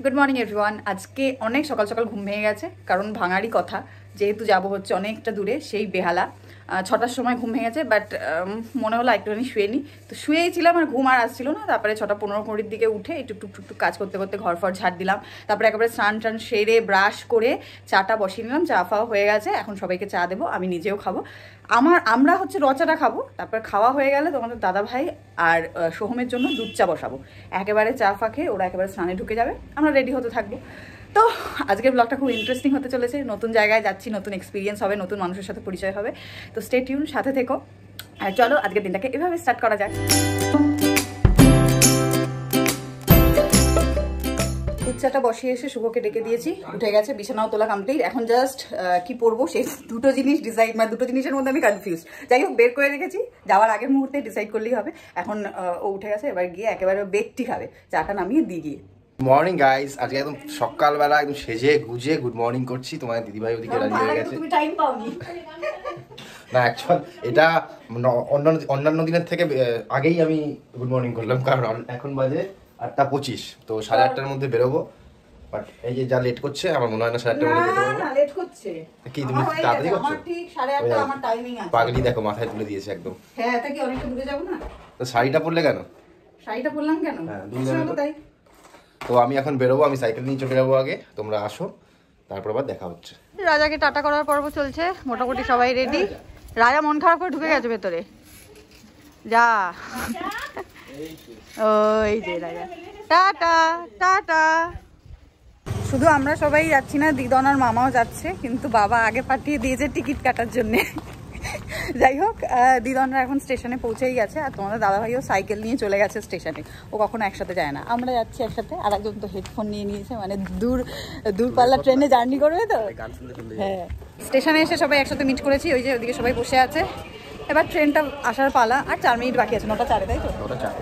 Good morning everyone. আজকে অনেক সকাল সকাল ঘুম ভেঙে গেছে, কারণ ভাঙারই কথা, যেহেতু যাব হচ্ছে অনেকটা দূরে, সেই বেহালা। 6টার সময় ঘুম ভেঙেছে, বাট মনে হলো একটুখানি শুয়ে নিই, তো শুয়েই ছিলাম আর ঘুম আর আসছিল না। তারপরে 6:15-20 দিকে উঠে একটু টুকটুক কাজ করতে করতে ঘর ফর ঝাড় দিলাম। তারপরে একেবারে স্নান টান সেরে ব্রাশ করে চাটা বসিয়ে নিলাম। চা ফাওয়া হয়ে গেছে, এখন সবাইকে চা দেবো, আমি নিজেও খাবো। আমরা হচ্ছে রচাটা খাবো, তারপর খাওয়া হয়ে গেলে তোমাদের দাদা ভাই আর সোহমের জন্য দুধ চা বসাবো। একেবারে চা ফাঁকে ওরা একেবারে স্নানে ঢুকে যাবে, আমরা রেডি হতে থাকবো। তো আজকের ব্লগটা খুব ইন্টারেস্টিং হতে চলেছে। নতুন জায়গায় যাচ্ছি, নতুন এক্সপিরিয়েন্স হবে, নতুন মানুষের সাথে পরিচয় হবে। তো স্টে টিউন, সাথে থেকো। আর চলো আজকের দিনটাকে এভাবে স্টার্ট করা যাক। দুধ চাটা বসিয়ে এসে শুভকে ডেকে দিয়েছি, উঠে গেছে, বিছানাও তোলা কমপ্লিট। এখন জাস্ট কি পরবো সেই দুটো জিনিস ডিসাইড, মানে দুটো জিনিসের মধ্যে আমি কনফিউজ। যাই হোক, বের করে রেখেছি, যাওয়ার আগের মুহূর্তে ডিসাইড করলেই হবে। এখন ও উঠে গেছে, এবার গিয়ে একেবারে বেডটি খাবে, চাটা নামিয়ে দিয়ে গিয়ে। মর্নিং গাইস, আজকে একদম সকালবেলা একদম সেজে গুজে গুড মর্নিং করছি। তোমার দিদিভাই ওদিকে রাজি হয়ে গেছে। তুমি টাইম পাওনি না, অ্যাকচুয়াল এটা অন্যান্য দিনের থেকে আগেই আমি গুড মর্নিং করলাম, কারণ এখন বাজে 8:25, তো 8:30-টার মধ্যে বেরোবো। বাট এই যে যা লেট করছে, আমার মনে হয় না 8:30-টার মধ্যে বেরোবো। না, লেট করছে। কি তুমি তাড়াতাড়ি করছো? আমার ঠিক 8:30 আমার টাইমিং আছে। পাগলি দেখো, মাথায় তুলে দিয়েছে একদম। হ্যাঁ, এটা কি অনেকটা দূরে যাব না? তো শাড়িটা পরলে কেন? শাড়িটা পরলাম কেন? হ্যাঁ, চলো তাই। তো আমি এখন বেরোবো, আমি সাইকেল নিয়ে চলে যাবো আগে, তোমরা আসো, তারপর আবার দেখা হচ্ছে। রাজাকে টাটা করার পর্ব চলছে, মোটামুটি সবাই রেডি। রাজা মন খারাপ করে ঢুকে গেছে ভেতরে, যা। ওই যে রাজা, টাটা টাটা। শুধু আমরা সবাই যাচ্ছি না, দিদন আর মামাও যাচ্ছে, কিন্তু বাবা আগে পাঠিয়ে দিয়েছে টিকিট কাটার জন্যে। যাই হোক, দিদনরা এখন স্টেশনে পৌঁছেই গেছে, আর তোমাদের দাদাভাইও সাইকেল নিয়ে চলে গেছে স্টেশনে। ও কখনো একসাথে যায় না, আমরা যাচ্ছি একসাথে। আর একজন তো হেডফোন নিয়ে নিয়েছে, মানে দূরপাল্লা ট্রেনে জার্নি করবে তো। হ্যাঁ, স্টেশনে এসে সবাই একসাথে মিট করেছি, ওই যে ওদিকে সবাই বসে আছে। এবার ট্রেনটা আসার পালা, আর 4 মিনিট বাকি আছে, 9টা 4, তাই তো?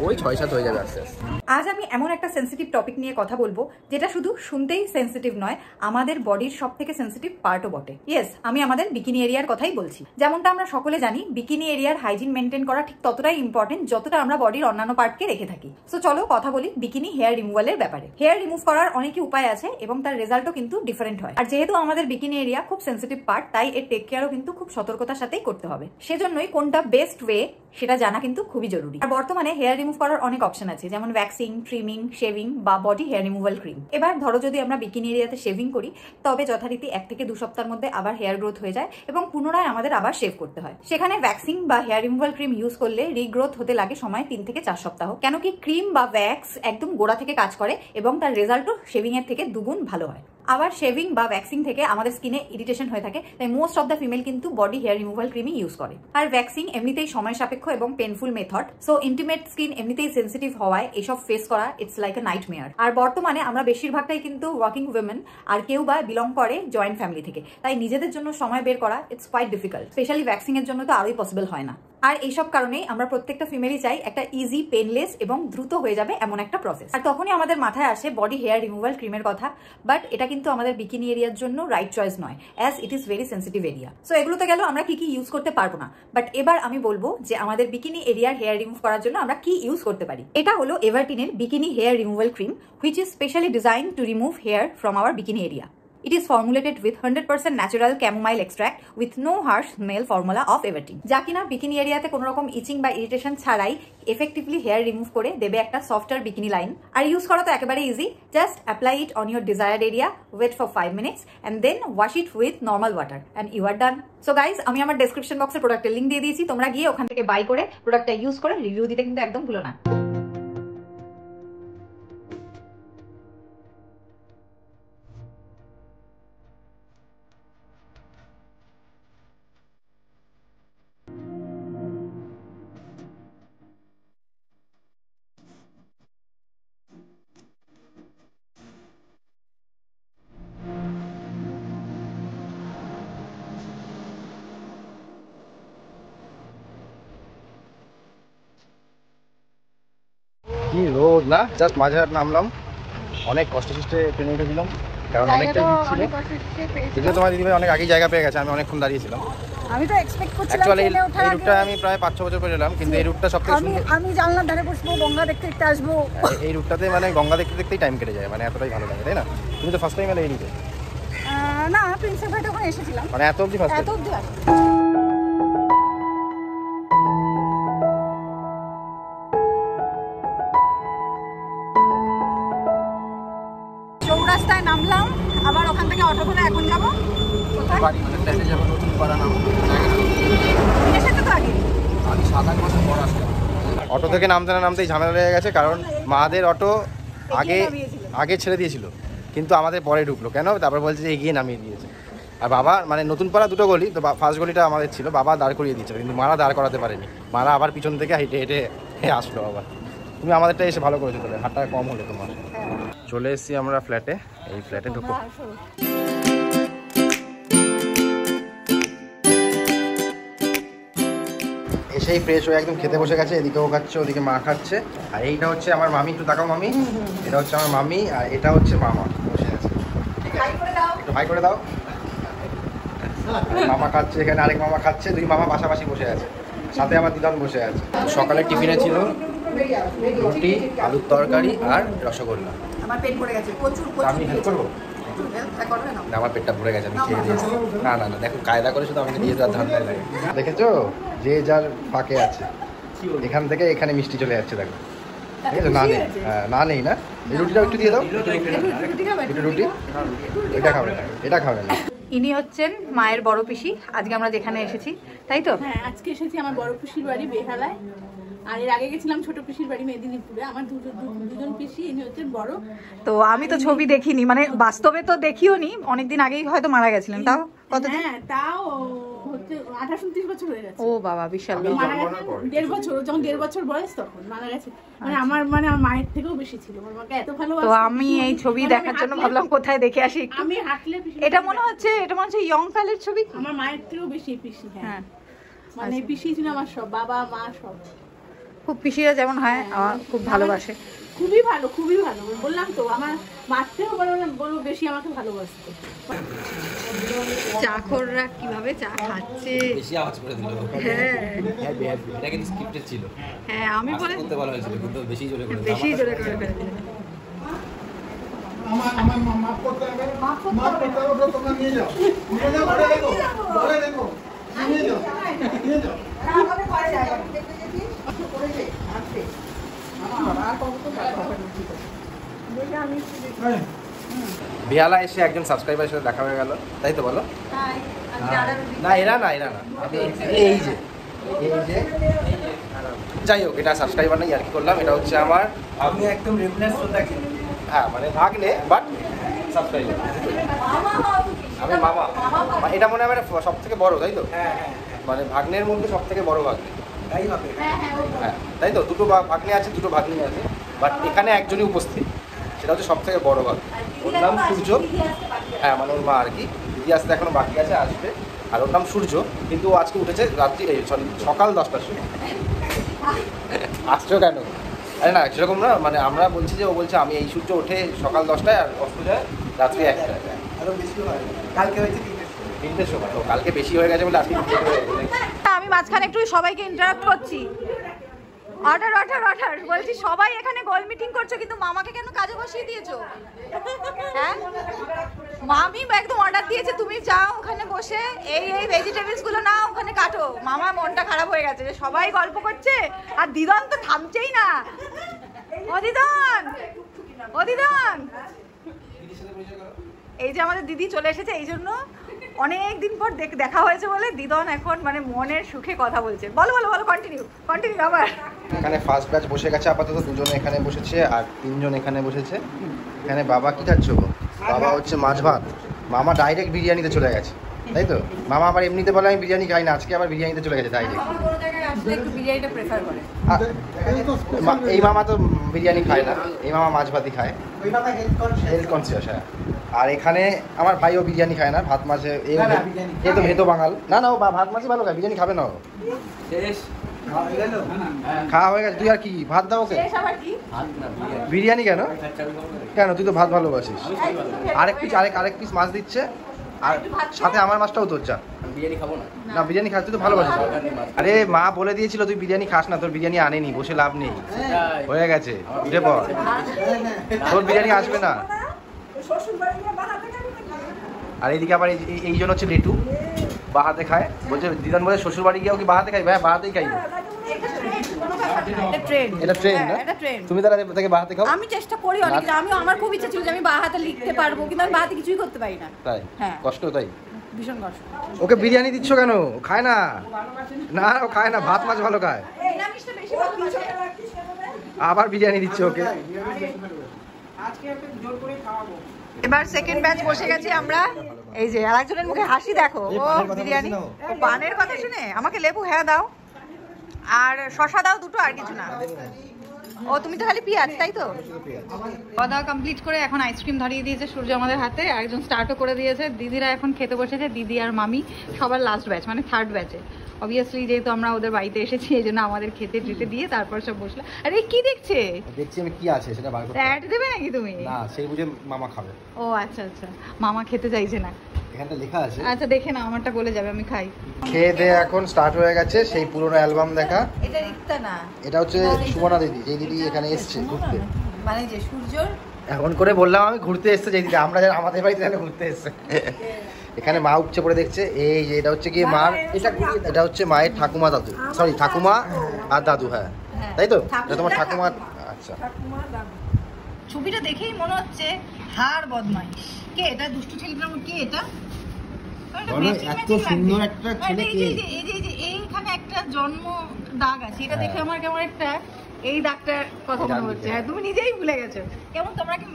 ওই 6-7 হয়ে যাবে আস্তে আস্তে। আজ আমি এমন একটা সেন্সিটিভ টপিক নিয়ে কথা বলবো, যেটা শুধু শুনতেই সেন্সিটিভ নয়, আমাদের বডির সব থেকে সেন্সিটিভ পার্টও বটে। ইয়েস, আমি আমাদের বিকিনি এরিয়ার কথাই বলছি। যেমনটা আমরা সকলে জানি, বিকিনি এরিয়ার হাইজিন মেনটেন করা ঠিক ততটাই ইম্পর্টেন্ট যতটা আমরা বডির অন্যান্য পার্টকে রেখে থাকি। সো চলো কথা বলি বিকিনি হেয়ার রিমুভালের ব্যাপারে। হেয়ার রিমুভ করার অনেকই উপায় আছে, এবং তার রেজাল্টও কিন্তু ডিফারেন্ট হয়। আর যেহেতু আমাদের বিকিনি এরিয়া খুব সেন্সিটিভ পার্ট, তাই এর টেক কেয়ারও কিন্তু খুব সতর্কতার সাথেই করতে হবে। সেজন্যই কোনটা বেস্ট ওয়ে সেটা জানা কিন্তু খুবই জরুরি। আর বর্তমানে হেয়ার রিমুভ করার অনেক অপশন আছে, যেমন ভ্যাক্সিং, ট্রিমিং, শেভিং বা বডি হেয়ার রিমুভাল ক্রিম। এবার ধরো যদি আমরা বিকিনি এরিয়াতে শেভিং করি, তবে যথারীতি 1 থেকে 2 সপ্তাহের মধ্যে আবার হেয়ার গ্রোথ হয়ে যায়, এবং পুনরায় আমাদের আবার শেভ করতে হয়। সেখানে ভ্যাক্সিং বা হেয়ার রিমুভাল ক্রিম ইউজ করলে রিগ্রোথ হতে লাগে সময় 3 থেকে 4 সপ্তাহ। কেন কি ক্রিম বা ভ্যাক্স একদম গোড়া থেকে কাজ করে, এবং তার রেজাল্টও শেভিং এর থেকে দুগুণ ভালো হয়। আবার শেভিং বা ভ্যাক্সিং থেকে আমাদের স্কিনে ইরিটেশন হয়ে থাকে, তাই মোস্ট অফ দ্য ফিমেল কিন্তু বডি হেয়ার রিমুভাল ক্রিমই ইউজ করে। আর ভ্যাক্সিং এমনিতেই সময় সাপেক্ষ এবং painful method, so intimate skin এমনিতেই সেন্সিটিভ হওয়ায় এসব ফেস করা ইটস লাইক এ নাইটমেয়ার। আর বর্তমানে আমরা বেশিরভাগটাই কিন্তু ওয়ার্কিং উইমেন, আর কেউ বা বিলং করে জয়েন্ট ফ্যামিলি থেকে, তাই নিজেদের জন্য সময় বের করা it's quite difficult. Specially waxing এর জন্য তো আরোই পসিবল হয় না। আর এইসব কারণেই আমরা প্রত্যেকটা ফিমেলই চাই একটা ইজি, পেনলেস এবং দ্রুত হয়ে যাবে এমন একটা প্রসেস। আর তখনই আমাদের মাথায় আসে বডি হেয়ার রিমুভাল ক্রিমের কথা। বাট এটা কিন্তু আমাদের বিকিনি এরিয়ার জন্য রাইট চয়েস নয়, as it is very sensitive area. So এগুলোতে গেল আমরা কি ইউজ করতে পারবো না। বাট এবার আমি বলবো যে আমাদের বিকিনি এরিয়ার হেয়ার রিমুভ করার জন্য আমরা কি ইউজ করতে পারি। এটা হলো এভারটিনের bikini hair removal cream, which is specially design to remove hair from our bikini area. It is formulated with 100% natural chamomile extract with no harsh smell formula of Evertine, যা কিনা বিকিনি এরিয়াতে কোনো রকম ইচিং বা ইরিটেশন ছাড়াই effectively hair remove করে দেবে একটা সফটার বিকিনি লাইন। আর ইউজ করা তো একেবারে easy, just apply it on your desired area, wait for 5 minutes and then wash it with normal water and you are done. So guys, আমি আমার description বক্সে প্রোডাক্টের লিঙ্ক দিয়ে দিয়েছি, তোমরা গিয়ে ওখান থেকে বাই করে প্রোডাক্টটা ইউজ করে রিভিউ দিতে কিন্তু একদম ভুলো না। কি রোদ না, জাস্ট মাঝে নামলাম, অনেক কষ্টে ট্রেনে উঠেছিলাম, কারণ অনেকটা ছিল। যদিও তোমার দিদিভাই অনেক আগেই জায়গা পেয়ে গেছে, আমি অনেকক্ষণ দাঁড়িয়েছিলাম। আমি তো এক্সপেক্ট করছিলাম অ্যাকচুয়ালি এই রুটটা আমি প্রায় 5-6 বছর পরে এলাম, কিন্তু এই রুটটা সবথেকে সুন্দর। আমি জানলার ধারে বসবো, গঙ্গা দেখতে দেখতে আসবো। এই রুটটাতে মানে গঙ্গা দেখতে দেখতেই টাইম কেটে যায়, মানে এতটাই ভালো লাগে, তাই না? তুমি তো ফার্স্ট টাইম এলে এই রুটে? না, প্রিন্সেপ ঘাটে ওখানে এসেছিলাম, মানে এত অবধি ফার্স্ট এত অবধি আসে। চৌরাস্তায় নামলাম, আবার ওখান থেকে অটো করে এখন যাবো কোথায়? বাড়ি মানে ফ্ল্যাটে যাবো, নতুন পাড়া নাম। এসেছে তো আগে, আমি 7-8 বছর পর আসলাম। অটো থেকে নামতে না নামতেই ঝামেলা লেগে গেছে, কারণ মাদের অটো আগে ছেড়ে দিয়েছিল, কিন্তু আমাদের পরে ঢুকলো কেন, তারপর বলছে যে এগিয়ে নামিয়ে দিয়েছে। আর বাবা মানে নতুন পাড়া 2টো গলি, তো ফার্স্ট গলিটা আমাদের ছিল, বাবা দাঁড় করিয়ে দিয়েছিল, কিন্তু মারা দাঁড় করাতে পারেনি। মারা আবার পিছন থেকে হেঁটে হেঁটে আসলো আবার। তুমি আমাদেরটা এসে ভালো করেছো, তবে হাতটা কম হলো তোমার। চলে এসেছি আমরা ফ্ল্যাটে, এই ফ্ল্যাটে ঢুকো। এসেই ফ্রেশ হয়ে একদম খেতে বসে গেছে, এদিকেও খাচ্ছে, ওদিকে মা খাচ্ছে। আর এইটা হচ্ছে আমার মামি, একটু তাকাও মামি, এটা হচ্ছে আমার মামি, আর এটা হচ্ছে মামা বসে আছে। ঠিক আছে, একটু হাই করে দাও। মামা খাচ্ছে, এখানে আরেক মামা খাচ্ছে, 2 মামা পাশাপাশি বসে আছে, সাথে আমার দিদান বসে আছে। সকালে টিফিনে ছিল রুটি, আলুর তরকারি আর রসগোল্লা। আমার পেট ভরে গেছে প্রচুর। আমি হেল্প করবো? না, আমার পেটটা ভরে গেছে, আমি খেয়ে দিয়েছি। না না না, দেখো কায়দা করে শুধু আমাকে দিয়ে দেওয়ার ধান্দায় লাগে। দেখেছো যে যার ফাঁকে আছে, এখান থেকে এখানে মিষ্টি চলে যাচ্ছে, দেখো। ঠিক আছে, না নেই, হ্যাঁ না নেই না। এই রুটিটা একটু দিয়ে দাও, একটু রুটি। এটা খাবে না, এটা খাবে না। ইনি হচ্ছেন মায়ের বড় পিসি, আজকে আমরা যেখানে এসেছি, তাই তো? হ্যাঁ, আজকে এসেছি আমার বড় পিসির বাড়ি বেহালায়, আর এর আগে গেছিলাম ছোট পিসির বাড়ি মেদিনীপুরে। আমার দুজন পিসি, ইনি হচ্ছেন বড়। তো আমি তো ছবি দেখিনি, মানে বাস্তবে তো দেখিও নি, অনেকদিন আগেই হয়তো মারা গেছিলেন। তাও কতদিন? হ্যাঁ, তাও হচ্ছে 28-29 বছর হয়ে গেছে। ও বাবা, বিশাল। মারা গেছে 1.5 বছর, যখন 1.5 বছর বয়স তখন মারা গেছে। মানে আমার মায়ের থেকেও বেশি ছিল, আমার মাকে এত ভালোবাসতো। তো আমি এই ছবি দেখার জন্য ভাবলাম কোথায় দেখে আসি। আমি হাঁটলে এটা মনে হচ্ছে ইয়ং কালের ছবি। আমার মায়ের থেকেও বেশি পিসি। হ্যাঁ, মানে আচ্ছা। পিসি ছিল আমার সব, বাবা মা সব। খুব পিসিরা যেমন হয়, আমার খুব ভালোবাসে। খুবই ভালো, খুবই ভালো। বললাম তো, আমার মার থেকেও বড় বেশি আমাকে ভালোবাসতো। চাকররা কিভাবে চা খাচ্ছে, বেশি আওয়াজ করে দিল। হ্যাঁ এটা কিন্তু স্ক্রিপ্টেড ছিল। হ্যাঁ, আমি বলে বলতে বলা হয়েছিল, কিন্তু বেশি জোরে করে বেশি জোরে করে ফেলে দিলেন। আমার মাফ করতে হবে, মাফ করতে হবে, তোমরা নিয়ে যাও, ঘরে দেখো, নিয়ে যাও, নিয়ে যাও। বেহালা এসে একজন সাবস্ক্রাইবারের সাথে দেখা হয়ে গেল, তাই তো বলো? না এরা না, আমি এই যে যাই হোক, এটা সাবস্ক্রাইবার নাই, আর কি করলাম। এটা হচ্ছে আমার, আপনি একদম রিপ্লেস করতে গেছেন। হ্যাঁ মানে ভাগ্নে, বাট সাবস্ক্রাইবার। আমি মামা, এটা মনে হয় আমার সব থেকে বড়, তাই তো? মানে ভাগ্নের মধ্যে সব থেকে বড় ভাগ্নে, তাই হবে। হ্যাঁ তাই তো। 2টো ভাগ্নে আছে, 2টো ভাগ্নি আছে, বাট এখানে একজনই উপস্থিত, সেটা হচ্ছে সব থেকে বড় ভাগ্নে। ওর নাম সূর্য। হ্যাঁ মানে ওর মা আর কি, দিদি আসতে এখনো বাকি আছে, আসবে। আর ওর নাম সূর্য, কিন্তু ও আজকে উঠেছে রাত্রি, সকাল 10টার সময়। আসছো কেন? আরে না সেরকম না, মানে আমরা বলছি যে ও বলছে আমি এই সূর্য ওঠে সকাল 10টায় আর অস্ত যায় রাত্রি 1টায়। আরো বেশি হয়, কালকে হয়েছে 3টের সময়। তো কালকে বেশি হয়ে গেছে বলে আজকে 3টে হয়ে গেছে। আমি মাঝখানে একটু সবাইকে ইন্টারাপ্ট করছি। অর্ডার বলছি, সবাই এখানে গোল মিটিং করছো, কিন্তু মামাকে কেন কাজে বসিয়ে দিয়েছো? হ্যাঁ, মামি একদম অর্ডার দিয়েছে, তুমি যাও ওখানে বসে এই ভেজিটেবলস গুলো নাও, ওখানে কাটো। মামা মনটা খারাপ হয়ে গেছে যে সবাই গল্প করছে আর দিদন তো থামছেই না। ও দিদন, এই যে আমাদের দিদি চলে এসেছে, এই জন্য অনেক দিন পর দেখা হয়েছে বলে দিদন এখন মানে মনের সুখে কথা বলছে। বলো কন্টিনিউ আবার। এখানে ফার্স্ট ব্যাচ বসে গেছে আপাতত, 2জন এখানে বসেছে আর 3জন এখানে বসেছে। এখানে বাবা কি খাচ্ছ? বাবা হচ্ছে মাছ ভাত, মামা ডাইরেক্ট বিরিয়ানিতে চলে গেছে, তাই তো? মামা আবার এমনিতে বলে আমি বিরিয়ানি খাই না, আজকে আবার বিরিয়ানিতে চলে গেছে ডাইরেক্ট। বিরিয়ানিটা প্রেফার করে। এই মামা তো বিরিয়ানি খায় না, এই মামা মাছ ভাতই খায়, হেলথ কনসিয়াস। হ্যাঁ, আর এখানে আমার ভাইও বিরিয়ানি খায় না, ভাত মাছে এ তো ভেতো বাঙাল। না ও ভাত মাছই ভালো খায়, বিরিয়ানি খাবে না ও। শেষ। খাওয়া হয়ে গেছে। তুই আর কি ভাত দাও ওকে? বিরিয়ানি কেন কেন? তুই তো ভাত ভালোবাসিস। আরেক পিস মাছ দিচ্ছে, আর সাথে আমার মাছটাও তোর। যা বিরিয়ানি খাবো না। না বিরিয়ানি খাস, তুই তো ভালোবাসিস। আরে মা বলে দিয়েছিল তুই বিরিয়ানি খাস না, তোর বিরিয়ানি আনেনি, বসে লাভ নেই, হয়ে গেছে, উঠে পড়, তোর বিরিয়ানি আসবে না। আর এইদিকে আবার এই জন্য হচ্ছে লেটু বাহাতে খায়, বলছে দিদান বলে শ্বশুর বাড়ি গিয়েও কি বাহাতে খাই? ভাই বাহাতেই খাই। এটা ট্রেন না? তুমি তারা থেকে বাহাতে খাও? আমি চেষ্টা করি অনেক, আমি আমার খুব ইচ্ছা ছিল যে আমি বা হাতে লিখতে পারবো, কিন্তু আমি বা হাতে কিছুই করতে পারি না। তাই? হ্যাঁ কষ্ট তাই? ভীষণ কষ্ট। ওকে বিরিয়ানি দিচ্ছ কেন? খায় না, না ও খায় না, ভাত মাছ ভালো খায়, আবার বিরিয়ানি দিচ্ছে ওকে। এবার সেকেন্ড ব্যাচ বসে গেছি আমরা। এই যে আরেকজনের মুখে হাসি দেখো, ও বিরিয়ানি ও পানের কথা শুনে আমাকে লেবু হ্যাঁ দাও আর শশা দাও দুটো, আর কিছু না। ও তুমি তো খালি পেঁয়াজ, তাই তো? খাওয়া দাওয়া কমপ্লিট করে এখন আইসক্রিম ধরিয়ে দিয়েছে সূর্য আমাদের হাতে, একজন স্টার্টও করে দিয়েছে। দিদিরা এখন খেতে বসেছে, দিদি আর মামি সবার লাস্ট ব্যাচ, মানে থার্ড ব্যাচে। অবভিয়াসলি যেহেতু আমরা ওদের বাড়িতে এসেছি এই জন্য আমাদের খেতে ট্রিটে দিয়ে তারপর সব বসলো। আরে কি দেখছে? দেখছি আমি কি আছে সেটা বার করতে। অ্যাড দেবে নাকি তুমি? না সেই বুঝে মামা খাবে। ও আচ্ছা আচ্ছা, মামা খেতে চাইছে না। এখানটা লেখা আছে। আচ্ছা দেখে না, আমারটা বলে যাবে, আমি খাই। খেয়ে দিয়ে এখন স্টার্ট হয়ে গেছে সেই পুরোনো অ্যালবাম দেখা। এটা রিক্তা না, এটা হচ্ছে সুমনা দিদি, যে দিদি এখানে এসছে ঘুরতে, মানে যে সূর্যর এখন করে বললাম আমি ঘুরতে এসছে, যে দিদি আমরা যারা আমাদের বাড়িতে যেন ঘুরতে এসছে। এখানে মা উপচে পড়ে দেখছে। এই যে এটা হচ্ছে কি মার, এটা হচ্ছে মায়ের ঠাকুমা দাদু, সরি ঠাকুমা আর দাদু। হ্যাঁ তাই তো, এটা তোমার ঠাকুমা। আচ্ছা ছবিটা দেখেই মনে হচ্ছে হাড় বদমাইশ। কে এটা? দুষ্টু ছেলেটার মধ্যে কে এটা? এত সুন্দর একটা ছেলে কে? এইখানে একটা জন্ম দাগ আছে, এটা দেখে আমার কেমন একটা এই দাগটার কথা মনে হচ্ছে। হ্যাঁ তুমি নিজেই ভুলে গেছো। কেমন তোমরা কি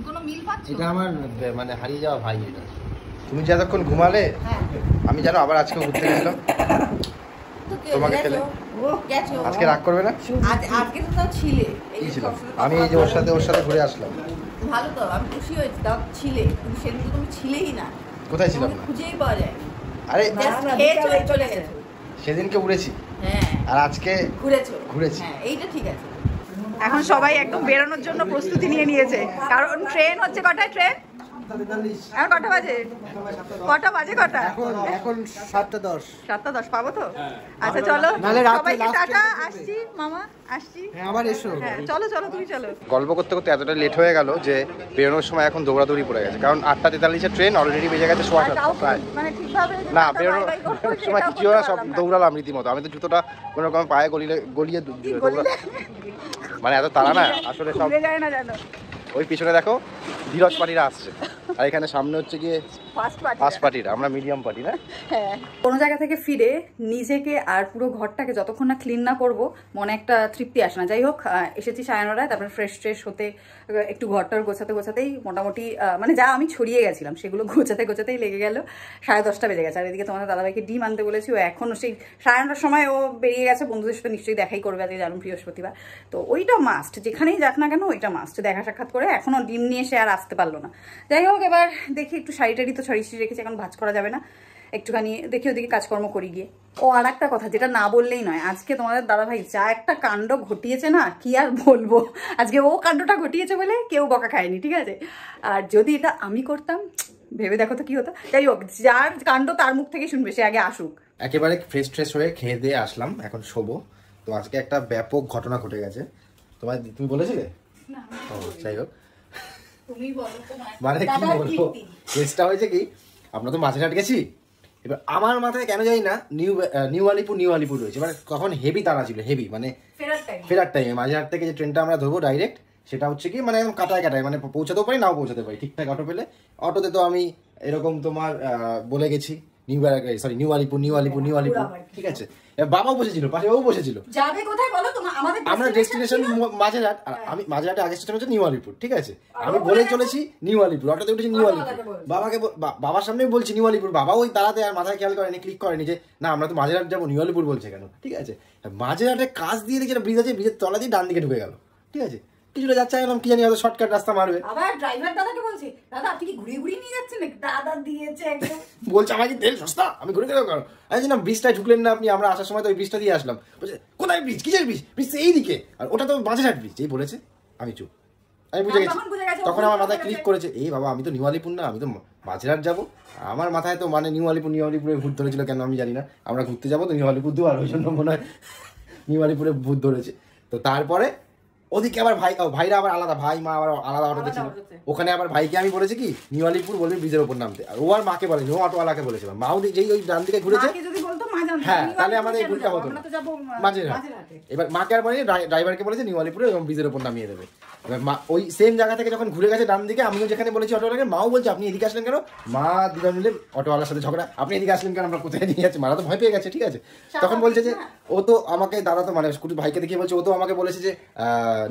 কোনো মিল পাচ্ছ? এটা আমার মানে হারিয়ে যাওয়া ভাই। এটা তুমি যে এতক্ষণ ঘুমালে, আমি জানো আবার আজকে ঘুরতে গেছিলাম তোমাকে ফেলে। আজকে রাগ করবে না? আজকে তো ছিলে, কি ছিল? আমি এই যে ওর সাথে ঘুরে আসলাম। ভালো তো, আমি খুশি হয়েছি। তাও ছিলে, কিন্তু সেদিন তো তুমি ছিলেই না। কোথায় ছিলাম? খুঁজেই পাওয়া যায়। আরে চলে গেছে। সেদিনকে উড়েছি, হ্যাঁ আর আজকে ঘুরেছি। হ্যাঁ এইটা ঠিক আছে। এখন সবাই একদম বেরোনোর জন্য প্রস্তুতি নিয়ে নিয়েছে, কারণ ট্রেন হচ্ছে কটায়? ট্রেন এখন কটা বাজে? কটা? এখন 7:10। 7:10 পাবো তো? আচ্ছা চলো সবাইকে টাটা, আসছি মামা, আসছি। হ্যাঁ আবার এসো। হ্যাঁ চলো তুমি চলো। গল্প করতে করতে এতটা লেট হয়ে গেল যে বেরোনোর সময় এখন দৌড়াদৌড়ি পড়ে গেছে, কারণ 8:43-এর ট্রেন অলরেডি বেজে গেছে 8:15 প্রায়। মানে ঠিকভাবে না বেরোনোর সময় কিছু না, সব দৌড়ালাম রীতিমতো। আমি তো জুতোটা কোনো রকম পায়ে গলিয়ে মানে এত তাড়া না আসলে, সব যায় না জানো। ওই পিছনে দেখো ধীরজ পার্টিরা আসছে, আর এখানে সামনে হচ্ছে গিয়ে ফার্স্ট পার্টিরা, আমরা মিডিয়াম পার্টি না। হ্যাঁ কোনো জায়গা থেকে ফিরে নিজেকে আর পুরো ঘরটাকে যতক্ষণ না ক্লিন না করবো মনে একটা তৃপ্তি আসে না। যাই হোক, এসেছি 9:30, তারপরে ফ্রেশ হতে একটু ঘরটার গোছাতেই মোটামুটি মানে যা আমি ছড়িয়ে গেছিলাম সেগুলো গোছাতেই লেগে গেল 10:30 বেজে গেছে। আর এদিকে তোমাদের দাদাভাইকে ডিম আনতে বলেছি, ও এখনও সেই 9:30 সময় ও বেরিয়ে গেছে। বন্ধুদের সাথে নিশ্চয়ই দেখাই করবে, আজকে জানুন বৃহস্পতিবার, তো ওইটা মাস্ট, যেখানেই যাক না কেন ওইটা মাস্ট দেখা সাক্ষাৎ করে। এখনও ডিম নিয়ে সে আর আসতে পারলো না। যাই হোক, এবার দেখি একটু শাড়ি তো ছড়িয়ে রেখেছি, এখন ভাঁজ করা যাবে না, একটুখানি দেখি ওদিকে কাজকর্ম করি গিয়ে। ও আর একটা কথা যেটা না বললেই নয়, আজকে তোমাদের দাদাভাই যা একটা কাণ্ড ঘটিয়েছে না, কি আর বলবো। আজকে ও কাণ্ডটা ঘটিয়েছে বলে কেউ বকা খায়নি, ঠিক আছে? আর যদি এটা আমি করতাম, ভেবে দেখো তো কি হতো। যাই হোক, যার কাণ্ড তার মুখ থেকে শুনবে, সে আগে আসুক। একেবারে ফ্রেশ হয়ে খেয়ে দিয়ে আসলাম, এখন শোবো। তো আজকে একটা ব্যাপক ঘটনা ঘটে গেছে। তুমি বলেছিলে? ও যাই হোক, মানে কি বলবো, কেসটা হয়েছে কি, আমরা তো মাঝেরহাট গেছি। এবার আমার মাথায় কেন জানি না নিউ আলিপুর রয়েছে, মানে কখন হেভি তাড়া ছিল, হেভি মানে ফেরার টাইমে মাঝেরহাট থেকে যে ট্রেনটা আমরা ধরবো ডাইরেক্ট, সেটা হচ্ছে কি মানে একদম কাটায় মানে পৌঁছাতেও পারি নাও পৌঁছাতে পারি ঠিকঠাক অটো পেলে। অটোতে তো আমি এরকম তোমার বলে গেছি নিউ আলিপুর, ঠিক আছে। বাবাও বসেছিল পাশে, বাবু বসেছিল। যাবে কোথায় বলো? আমরা ডেস্টিনেশন মাঝেরহাট, আর আমি মাঝেরহাটে আগে স্টেশন হচ্ছে নিউ আলিপুর, ঠিক আছে। আমি বলে চলেছি নিউ আলিপুর, অটোতে উঠেছি নিউ আলিপুর। বাবার সামনে বলছি নিউ আলিপুর, বাবা ওই তাড়াতে আর মাথায় খেয়াল করেনি, ক্লিক করেনি যে না আমরা তো মাঝেরহাট যাবো, নিউ আলিপুর বলছে কেন, ঠিক আছে। মাঝেরহাটে কাজ দিয়ে দেখি ব্রিজ আছে, ব্রিজের তলা দিয়ে ডান দিকে ঢুকে গেল, ঠিক আছে। কিছুটা যাচ্ছে এরকম কি জানি হয়তো শর্টকাট রাস্তা মারবে। আবার ড্রাইভার দাদাকে বলছে, দাদা আপনি কি ঘুরিয়ে ঘুরিয়ে নিয়ে যাচ্ছেন নাকি? দাদা দিয়েছে একদম। বলছে আমার কি তেল সস্তা, আমি ঘুরে গেলাম কারণ আমি না ব্রিজটায় ঢুকলেন না আপনি, আমরা আসার সময় তো ওই ব্রিজটা দিয়ে আসলাম। বলছে কোথায় ব্রিজ, কিসের ব্রিজ, ব্রিজ এইদিকে, আর ওটা তো মাঝেরহাট ব্রিজ। এই বলেছে আমি চুপ, আমি বুঝে গেছি। তখন আমার মাথায় ক্লিক করেছে, এই বাবা আমি তো নিউ আলিপুর না, আমি তো মাঝেরহাট যাবো। আমার মাথায় তো মানে নিউ আলিপুরে ভূত ধরেছিল কেন আমি জানি না, আমরা ঘুরতে যাবো তো নিউ আলিপুর দুয়ার, ওই জন্য মনে হয় নিউ আলিপুরে ভূত ধরেছে। তো তারপরে ওদিকে আবার ভাইরা আবার আলাদা, ভাই মা আবার আলাদা অটোতে ছিল। ওখানে আবার ভাইকে আমি বলেছি কি নিউ আলিপুর বলবি ব্রিজের ওপর নামতে, আর ও আর মাকে বলেনি, ও অটোওয়ালাকে বলেছিল। মাও যেই ওই ডান দিকে ঘুরেছে, হ্যাঁ তাহলে আমাদের এই ভুলটা হতো না, মাঝেরহাট। এবার মাকে আর বলেনি, ড্রাইভারকে বলেছে নিউ আলিপুরে এবং ব্রিজের ওপর নামিয়ে দেবে। এবার মা ওই সেম জায়গা থেকে যখন ঘুরে গেছে ডান দিকে, আমিও যেখানে বলেছি অটোওয়ালাকে, মাও বলছে আপনি এদিকে আসলেন কেন? মা দুজন মিলে অটোওয়ালার সাথে ঝগড়া, আপনি এদিকে আসলেন কেন, আমরা কোথায় নিয়ে যাচ্ছি? মারা তো ভয় পেয়ে গেছে, ঠিক আছে। তখন বলছে যে ও তো আমাকে, দাদা তো মানে স্কুটি ভাইকে দেখিয়ে বলছে ও তো আমাকে বলেছে যে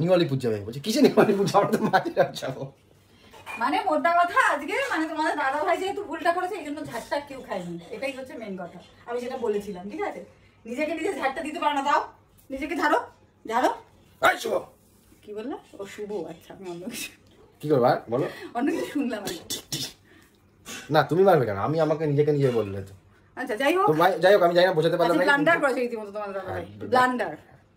নিউ আলিপুর যাবে। বলছে কিসে নিউ আলিপুর যাবো, তো মাঝেরহাট যাবো। মানে মোদ্দা কথা আজকে মানে তোমাদের দাদা ভাই যেহেতু ভুলটা করেছে এই জন্য ঝাড়টা কেউ খায়নি, এটাই হচ্ছে মেন কথা। আমি যেটা বলেছিলাম, ঠিক আছে, নিজেকে নিজে ঝাড়টা দিতে পারো না, দাও নিজেকে ঝাড়ো ঝাড়ো। কি বললা? ও শুভ, আচ্ছা আমি অন্য কিছু কি করবো আর বলো, অন্য কিছু শুনলাম আর না তুমি মারবে কেন, আমি আমাকে নিজেকে নিজে বললে তো। আচ্ছা যাই হোক, যাই হোক আমি জানি না বোঝাতে পারলাম না, ব্লান্ডার করেছে রীতিমতো তোমাদের দাদা ভাই, ব্লান্ডার,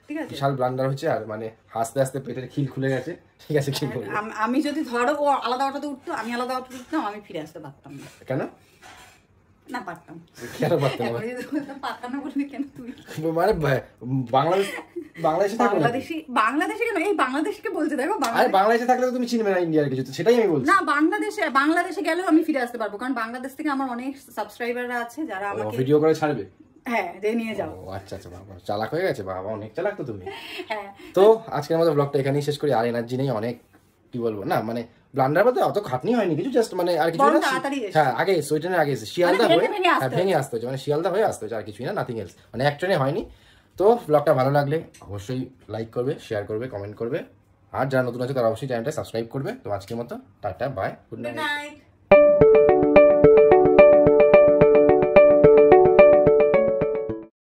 ঠিক আছে, বিশাল ব্লান্ডার হচ্ছে। আর মানে হাসতে হাসতে পেটের খিল খুলে গেছে, ঠিক আছে কি বলবো। আমি যদি ধরো ও আলাদা অটোতে উঠতো, আমি আলাদা অটোতে উঠতাম, আমি ফিরে আসতে পারতাম না। কেন না পারতাম, কেন পারতাম না? পারতাম না বলবি কেন তুমি? মানে বাংলাদেশে থাকো, বাংলাদেশে কেন, এই বাংলাদেশকে বলছে, দেখো আরে বাংলাদেশে থাকলে তো তুমি চিনবে না ইন্ডিয়ার কিছু, সেটাই আমি বলছি। না বাংলাদেশে গেলেও আমি ফিরে আসতে পারবো, কারণ বাংলাদেশ থেকে আমার অনেক সাবস্ক্রাইবাররা আছে যারা আমাকে ভিডিও করে ছাড়বে। হ্যাঁ রে নিয়ে যাও। ও আচ্ছা আচ্ছা, বাবা চালাক হয়ে গেছে, বাবা অনেক চালাক তো তুমি। হ্যাঁ তো আজকের মতো ব্লগটা এখানেই শেষ করি। আর এনার্জি নেই অনেক, কি বলবো না, মানে ব্লান্ডার বলতে অত খাটনি হয়নি কিছু, জাস্ট মানে আর কিছু না। হ্যাঁ আগে সোয়েটারের আগে শিয়ালদা হয়ে ভেঙে আসতে হচ্ছে, মানে শিয়ালদা হয়ে আসতে হচ্ছে, আর কিছুই না, নাথিং এলস, মানে এক ট্রেনে হয়নি। তো ব্লগটা ভালো লাগলে অবশ্যই লাইক করবে, শেয়ার করবে, কমেন্ট করবে, আর যারা নতুন আছে তারা অবশ্যই চ্যানেলটা সাবস্ক্রাইব করবে। তো আজকের মতো টাটা, বাই, গুড নাইট।